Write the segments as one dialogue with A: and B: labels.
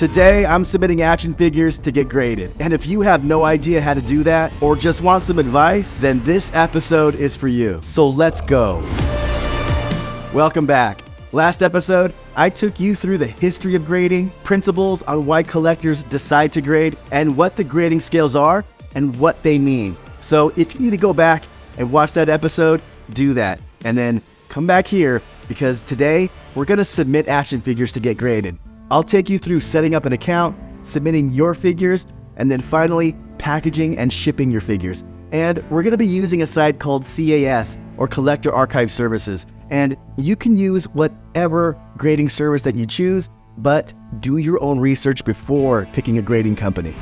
A: Today, I'm submitting action figures to get graded. And if you have no idea how to do that or just want some advice, then this episode is for you. So let's go. Welcome back. Last episode, I took you through the history of grading, principles on why collectors decide to grade, and what the grading scales are and what they mean. So if you need to go back and watch that episode, do that. And then come back here because today we're going to submit action figures to get graded. I'll take you through setting up an account, submitting your figures, and then finally packaging and shipping your figures. And we're going to be using a site called CAS, or Collector Archive Services. And you can use whatever grading service that you choose, but do your own research before picking a grading company.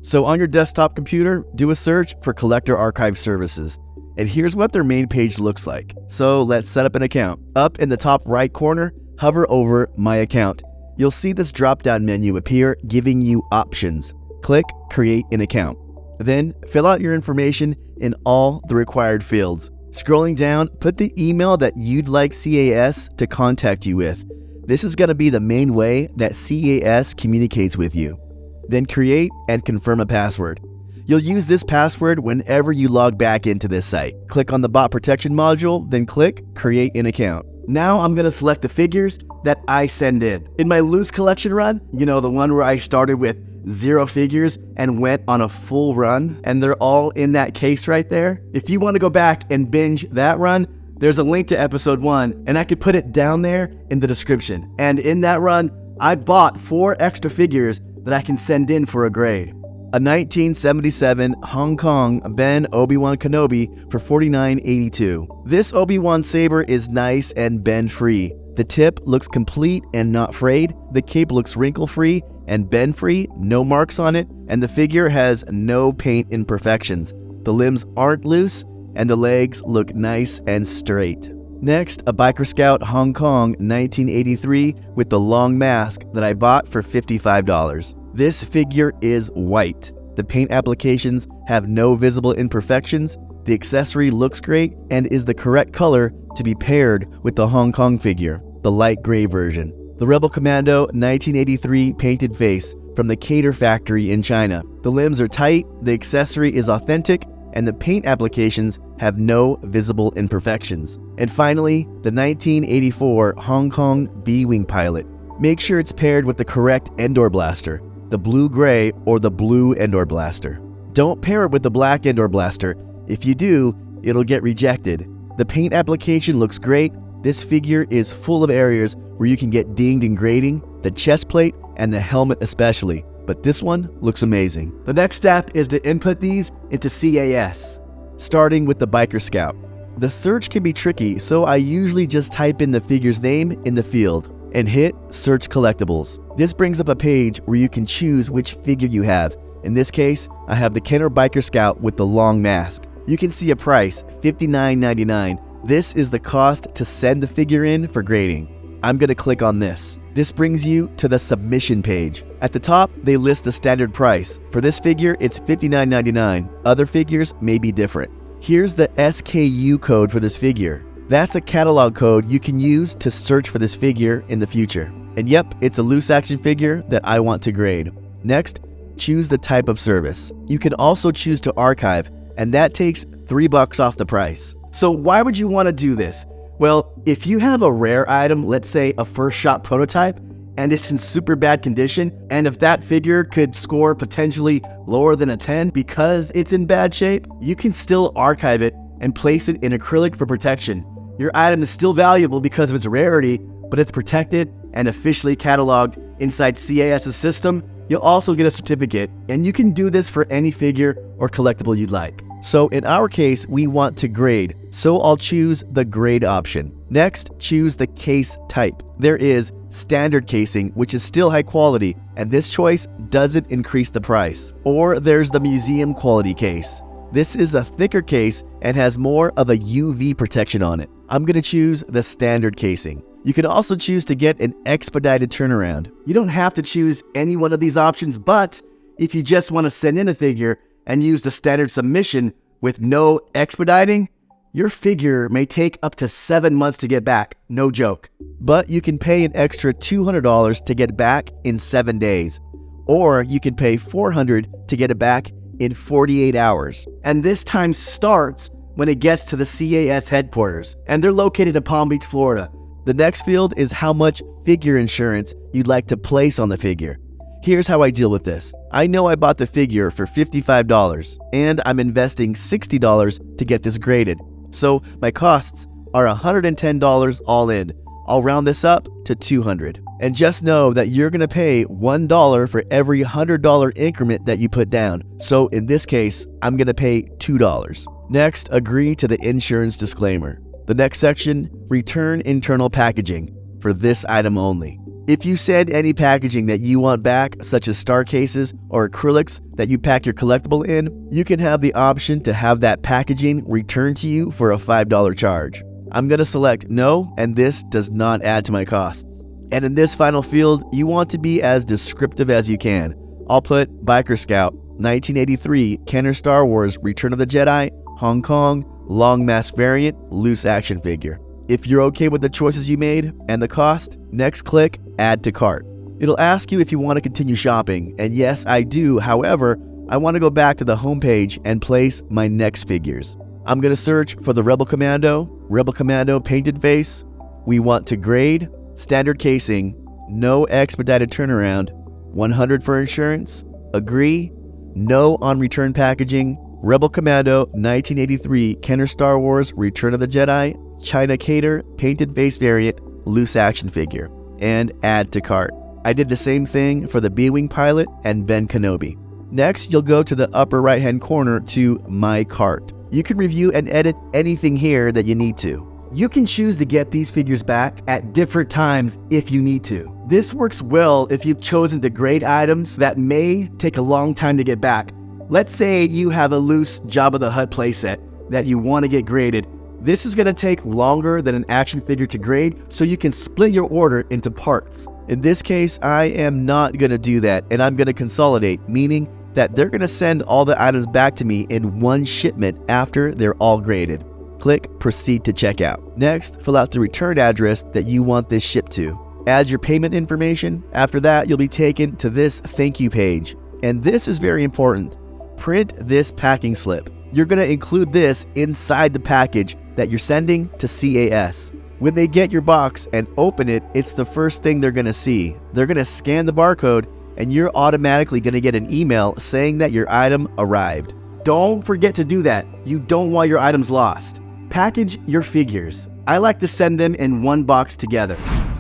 A: So on your desktop computer, do a search for Collector Archive Services. And here's what their main page looks like. So let's set up an account. Up in the top right corner, hover over My Account. You'll see this drop-down menu appear giving you options. Click Create an Account. Then fill out your information in all the required fields. Scrolling down, put the email that you'd like CAS to contact you with. This is going to be the main way that CAS communicates with you. Then create and confirm a password. You'll use this password whenever you log back into this site. Click on the bot protection module, then click Create an Account. Now I'm going to select the figures that I send in. In my loose collection run, the one where I started with 0 figures and went on a full run, and they're all in that case right there. If you want to go back and binge that run, there's a link to episode 1, and I could put it down there in the description. And in that run, I bought 4 extra figures that I can send in for a grade. A 1977 Hong Kong Ben Obi-Wan Kenobi for $49.82. This Obi-Wan saber is nice and bend-free. The tip looks complete and not frayed. The cape looks wrinkle-free and bend-free, no marks on it, and the figure has no paint imperfections. The limbs aren't loose, and the legs look nice and straight. Next, a Biker Scout Hong Kong 1983 with the long mask that I bought for $55. This figure is white. The paint applications have no visible imperfections. The accessory looks great and is the correct color to be paired with the Hong Kong figure, the light gray version. The Rebel Commando 1983 painted face from the Cater factory in China. The limbs are tight, the accessory is authentic, and the paint applications have no visible imperfections. And finally, the 1984 Hong Kong B-Wing pilot. Make sure it's paired with the correct Endor blaster, the blue-gray or the blue Endor blaster. Don't pair it with the black Endor blaster. If you do, it'll get rejected. The paint application looks great. This figure is full of areas where you can get dinged in grading, the chest plate and the helmet especially, but this one looks amazing. The next step is to input these into CAS, starting with the Biker Scout. The search can be tricky, so I usually just type in the figure's name in the field and hit Search Collectibles. This brings up a page where you can choose which figure you have. In this case, I have the Kenner Biker Scout with the long mask. You can see a price, $59.99. This is the cost to send the figure in for grading. I'm going to click on this. This brings you to the submission page. At the top, they list the standard price. For this figure, it's $59.99. Other figures may be different. Here's the SKU code for this figure. That's a catalog code you can use to search for this figure in the future. And yep, it's a loose action figure that I want to grade. Next, choose the type of service. You can also choose to archive, and that takes $3 off the price. So why would you want to do this? Well, if you have a rare item, let's say a first shot prototype, and it's in super bad condition, and if that figure could score potentially lower than a 10 because it's in bad shape, you can still archive it and place it in acrylic for protection. Your item is still valuable because of its rarity, but it's protected and officially cataloged inside CAS's system. You'll also get a certificate, and you can do this for any figure or collectible you'd like. So in our case, we want to grade, so I'll choose the grade option. Next, choose the case type. There is standard casing, which is still high quality, and this choice doesn't increase the price. Or there's the museum quality case. This is a thicker case and has more of a UV protection on it. I'm going to choose the standard casing. You can also choose to get an expedited turnaround. You don't have to choose any one of these options, but if you just want to send in a figure and use the standard submission with no expediting, Your figure may take up to 7 months to get back, no joke. But you can pay an extra $200 to get it back in 7 days. Or you can pay $400 to get it back in 48 hours. And this time starts when it gets to the CAS headquarters, and they're located in Palm Beach, Florida. The next field is how much figure insurance you'd like to place on the figure. Here's how I deal with this. I know I bought the figure for $55, and I'm investing $60 to get this graded. So my costs are $110 all in. I'll round this up to $200. And just know that you're gonna pay $1 for every $100 increment that you put down. So in this case, I'm gonna pay $2. Next, agree to the insurance disclaimer. The next section, return internal packaging for this item only. If you send any packaging that you want back, such as star cases or acrylics that you pack your collectible in, you can have the option to have that packaging returned to you for a $5 charge. I'm going to select no, and this does not add to my costs. And in this final field, you want to be as descriptive as you can. I'll put Biker Scout, 1983, Kenner Star Wars, Return of the Jedi, Hong Kong, long mask variant, loose action figure. If you're okay with the choices you made and the cost, next click Add to Cart. It'll ask you if you want to continue shopping, and yes, I do. However, I want to go back to the homepage and place my next figures. I'm going to search for the Rebel Commando painted face. We want to grade, standard casing, no expedited turnaround, 100 for insurance, agree, no on return packaging, Rebel Commando 1983 Kenner Star Wars Return of the Jedi, China Cater painted face variant, loose action figure, and add to cart. I did the same thing for the B-Wing pilot and Ben Kenobi. Next, you'll go to the upper right hand corner to My Cart. You can review and edit anything here that you need to. You can choose to get these figures back at different times if you need to. This works well if you've chosen to grade items that may take a long time to get back. Let's say you have a loose Jabba the Hutt playset that you want to get graded. This is going to take longer than an action figure to grade, so you can split your order into parts. In this case, I am not going to do that, and I'm going to consolidate, meaning that they're going to send all the items back to me in one shipment after they're all graded. Click Proceed to Checkout. Next, fill out the return address that you want this shipped to. Add your payment information. After that, you'll be taken to this thank you page. And this is very important. Print this packing slip. You're going to include this inside the package that you're sending to CAS. When they get your box and open it, it's the first thing they're going to see. They're going to scan the barcode, and you're automatically going to get an email saying that your item arrived. Don't forget to do that. You don't want your items lost. Package your figures. I like to send them in one box together.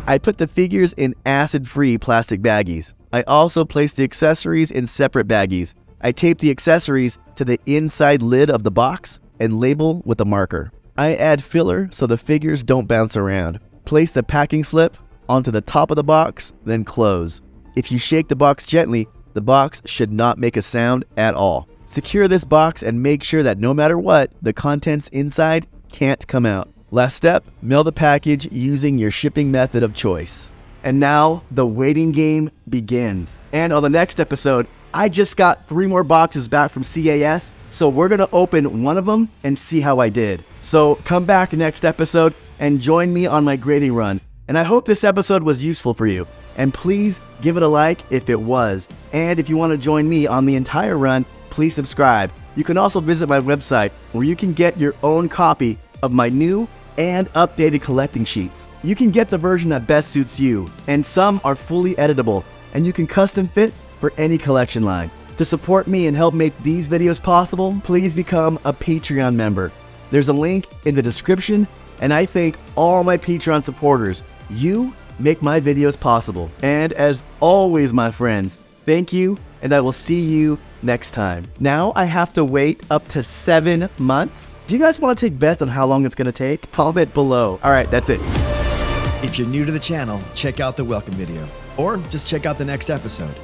A: I put the figures in acid-free plastic baggies. I also place the accessories in separate baggies. I tape the accessories to the inside lid of the box and label with a marker. I add filler so the figures don't bounce around. Place the packing slip onto the top of the box, then close. If you shake the box gently, the box should not make a sound at all. Secure this box and make sure that no matter what, the contents inside can't come out. Last step, mail the package using your shipping method of choice. And now the waiting game begins. And on the next episode, I just got 3 more boxes back from CAS, so we're gonna open one of them and see how I did. So come back next episode and join me on my grading run. And I hope this episode was useful for you. And please give it a like if it was. And if you want to join me on the entire run, please subscribe. You can also visit my website where you can get your own copy of my new and updated collecting sheets. You can get the version that best suits you, and some are fully editable, and you can custom fit for any collection line. To support me and help make these videos possible, please become a Patreon member. There's a link in the description, and I thank all my Patreon supporters. You make my videos possible. And as always, my friends, thank you, and I will see you next time. Now I have to wait up to 7 months. Do you guys want to take bets on how long it's going to take? Comment below. All right, that's it.
B: If you're new to the channel, check out the welcome video, or just check out the next episode.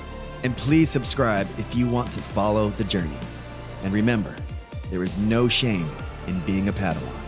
B: And please subscribe if you want to follow the journey. And remember, there is no shame in being a Padawan.